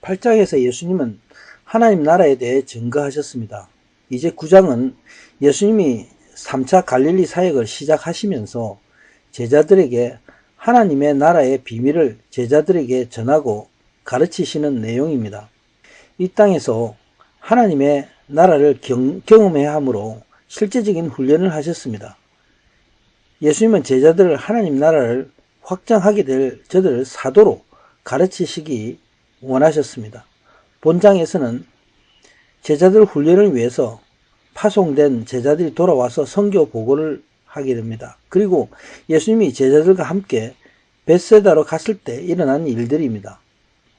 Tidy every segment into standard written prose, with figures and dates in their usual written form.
8장에서 예수님은 하나님 나라에 대해 증거하셨습니다. 이제 9장은 예수님이 3차 갈릴리 사역을 시작하시면서 제자들에게 하나님의 나라의 비밀을 제자들에게 전하고 가르치시는 내용입니다. 이 땅에서 하나님의 나라를 경험해야 하므로 실제적인 훈련을 하셨습니다. 예수님은 제자들을 하나님 나라를 확장하게 될 저들을 사도로 가르치시기 원하셨습니다. 본장에서는 제자들 훈련을 위해서 파송된 제자들이 돌아와서 선교 보고를 하게 됩니다. 그리고 예수님이 제자들과 함께 벳세다로 갔을 때 일어난 일들입니다.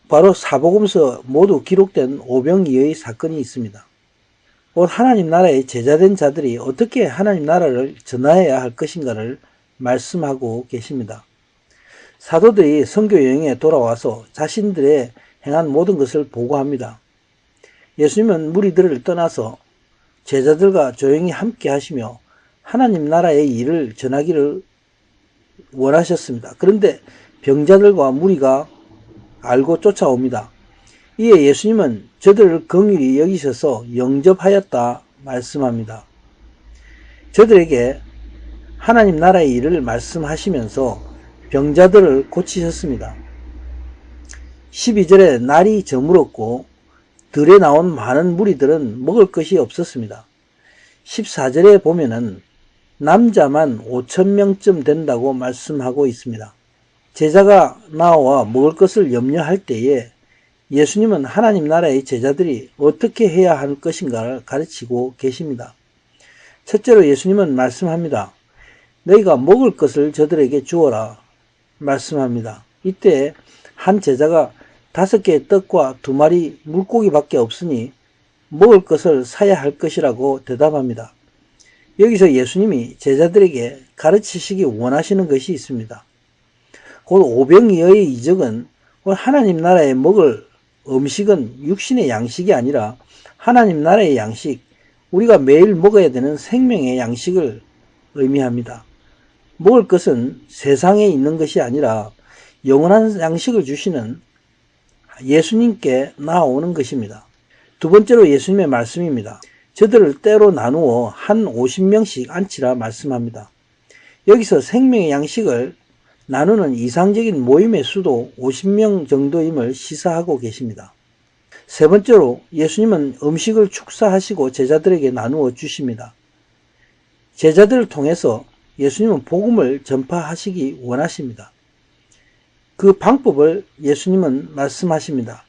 바로 사복음서 모두 기록된 오병이어의 사건이 있습니다. 곧 하나님 나라의 제자된 자들이 어떻게 하나님 나라를 전하여야 할 것인가를 말씀하고 계십니다. 사도들이 선교 여행에 돌아와서 자신들의 행한 모든 것을 보고합니다. 예수님은 무리들을 떠나서 제자들과 조용히 함께 하시며 하나님 나라의 일을 전하기를 원하셨습니다. 그런데 병자들과 무리가 알고 쫓아옵니다. 이에 예수님은 저들을 긍휼히 여기셔서 영접하였다 말씀합니다. 저들에게 하나님 나라의 일을 말씀하시면서 병자들을 고치셨습니다. 12절에 날이 저물었고 들에 나온 많은 무리들은 먹을 것이 없었습니다. 14절에 보면은 남자만 5,000명쯤 된다고 말씀하고 있습니다. 제자가 나와 먹을 것을 염려할 때에 예수님은 하나님 나라의 제자들이 어떻게 해야 할 것인가를 가르치고 계십니다. 첫째로 예수님은 말씀합니다. 너희가 먹을 것을 저들에게 주어라 말씀합니다. 이때 한 제자가 5개의 떡과 2마리 물고기밖에 없으니 먹을 것을 사야 할 것이라고 대답합니다. 여기서 예수님이 제자들에게 가르치시기 원하시는 것이 있습니다. 곧 오병이어의 이적은 하나님 나라에 먹을 음식은 육신의 양식이 아니라 하나님 나라의 양식, 우리가 매일 먹어야 되는 생명의 양식을 의미합니다. 먹을 것은 세상에 있는 것이 아니라 영원한 양식을 주시는 예수님께 나아오는 것입니다. 두 번째로 예수님의 말씀입니다. 저들을 때로 나누어 한 50명씩 앉히라 말씀합니다. 여기서 생명의 양식을 나누는 이상적인 모임의 수도 50명 정도임을 시사하고 계십니다. 세 번째로 예수님은 음식을 축사하시고 제자들에게 나누어 주십니다. 제자들을 통해서 예수님은 복음을 전파하시기 원하십니다. 그 방법을 예수님은 말씀하십니다.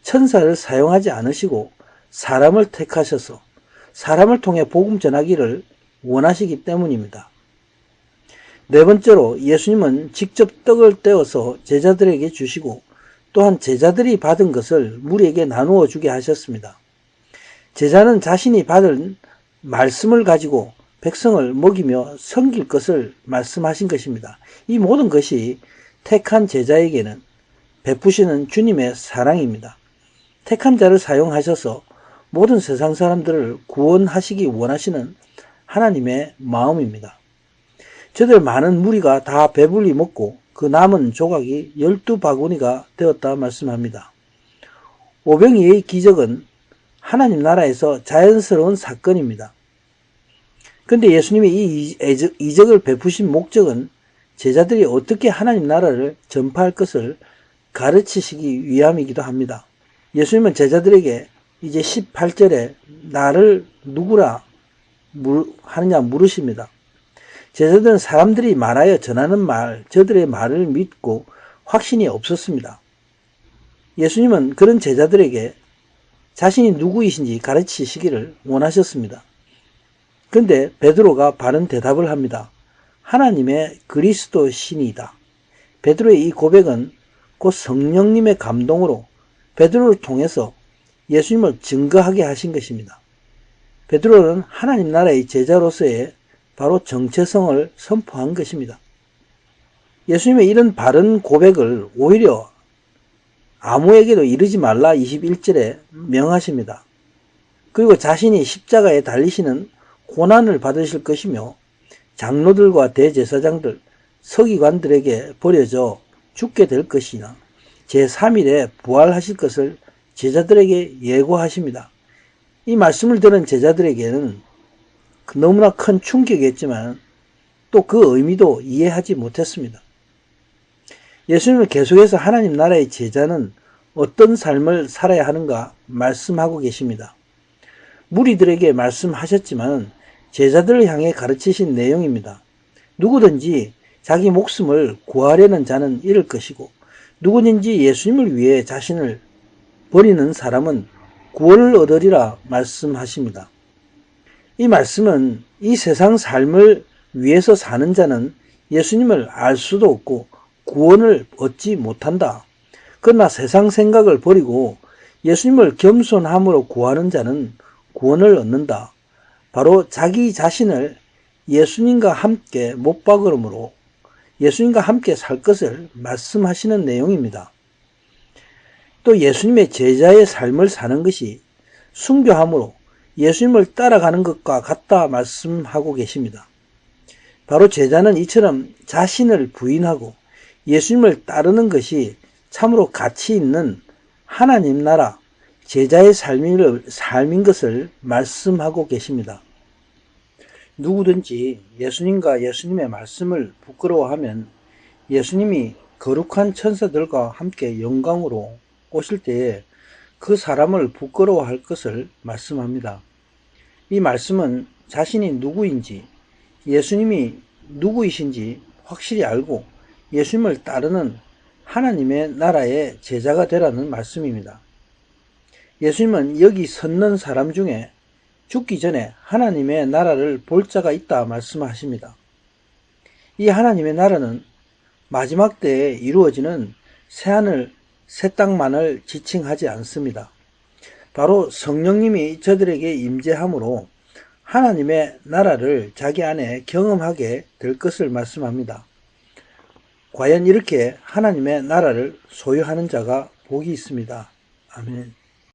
천사를 사용하지 않으시고 사람을 택하셔서 사람을 통해 복음 전하기를 원하시기 때문입니다. 네 번째로 예수님은 직접 떡을 떼어서 제자들에게 주시고 또한 제자들이 받은 것을 무리에게 나누어 주게 하셨습니다. 제자는 자신이 받은 말씀을 가지고 백성을 먹이며 섬길 것을 말씀하신 것입니다. 이 모든 것이 택한 제자에게는 베푸시는 주님의 사랑입니다. 택한 자를 사용하셔서 모든 세상 사람들을 구원하시기 원하시는 하나님의 마음입니다. 저들 많은 무리가 다 배불리 먹고 그 남은 조각이 12바구니가 되었다 말씀합니다. 오병이어의 기적은 하나님 나라에서 자연스러운 사건입니다. 그런데 예수님이 이 이적을 베푸신 목적은 제자들이 어떻게 하나님 나라를 전파할 것을 가르치시기 위함이기도 합니다. 예수님은 제자들에게 이제 18절에 나를 누구라 하느냐 물으십니다. 제자들은 사람들이 말하여 전하는 말, 저들의 말을 믿고 확신이 없었습니다. 예수님은 그런 제자들에게 자신이 누구이신지 가르치시기를 원하셨습니다. 그런데 베드로가 바른 대답을 합니다. 하나님의 그리스도 신이다. 베드로의 이 고백은 곧 성령님의 감동으로 베드로를 통해서 예수님을 증거하게 하신 것입니다. 베드로는 하나님 나라의 제자로서의 바로 정체성을 선포한 것입니다. 예수님의 이런 바른 고백을 오히려 아무에게도 이르지 말라 21절에 명하십니다. 그리고 자신이 십자가에 달리시는 고난을 받으실 것이며 장로들과 대제사장들, 서기관들에게 버려져 죽게 될 것이나 제3일에 부활하실 것을 제자들에게 예고하십니다. 이 말씀을 들은 제자들에게는 너무나 큰 충격이었지만 또 그 의미도 이해하지 못했습니다. 예수님은 계속해서 하나님 나라의 제자는 어떤 삶을 살아야 하는가 말씀하고 계십니다. 무리들에게 말씀하셨지만 제자들을 향해 가르치신 내용입니다. 누구든지 자기 목숨을 구하려는 자는 잃을 것이고 누구든지 예수님을 위해 자신을 버리는 사람은 구원을 얻으리라 말씀하십니다. 이 말씀은 이 세상 삶을 위해서 사는 자는 예수님을 알 수도 없고 구원을 얻지 못한다. 그러나 세상 생각을 버리고 예수님을 겸손함으로 구하는 자는 구원을 얻는다. 바로 자기 자신을 예수님과 함께 못 박으므로 예수님과 함께 살 것을 말씀하시는 내용입니다. 또 예수님의 제자의 삶을 사는 것이 순교함으로 예수님을 따라가는 것과 같다 말씀하고 계십니다. 바로 제자는 이처럼 자신을 부인하고 예수님을 따르는 것이 참으로 가치 있는 하나님 나라 제자의 삶인 것을 말씀하고 계십니다. 누구든지 예수님과 예수님의 말씀을 부끄러워하면 예수님이 거룩한 천사들과 함께 영광으로 오실 때에 그 사람을 부끄러워할 것을 말씀합니다. 이 말씀은 자신이 누구인지 예수님이 누구이신지 확실히 알고 예수님을 따르는 하나님의 나라의 제자가 되라는 말씀입니다. 예수님은 여기 섰는 사람 중에 죽기 전에 하나님의 나라를 볼 자가 있다 말씀하십니다. 이 하나님의 나라는 마지막 때에 이루어지는 새하늘 새 땅만을 지칭하지 않습니다. 바로 성령님이 저들에게 임재함으로 하나님의 나라를 자기 안에 경험하게 될 것을 말씀합니다. 과연 이렇게 하나님의 나라를 소유하는 자가 복이 있습니다. 아멘.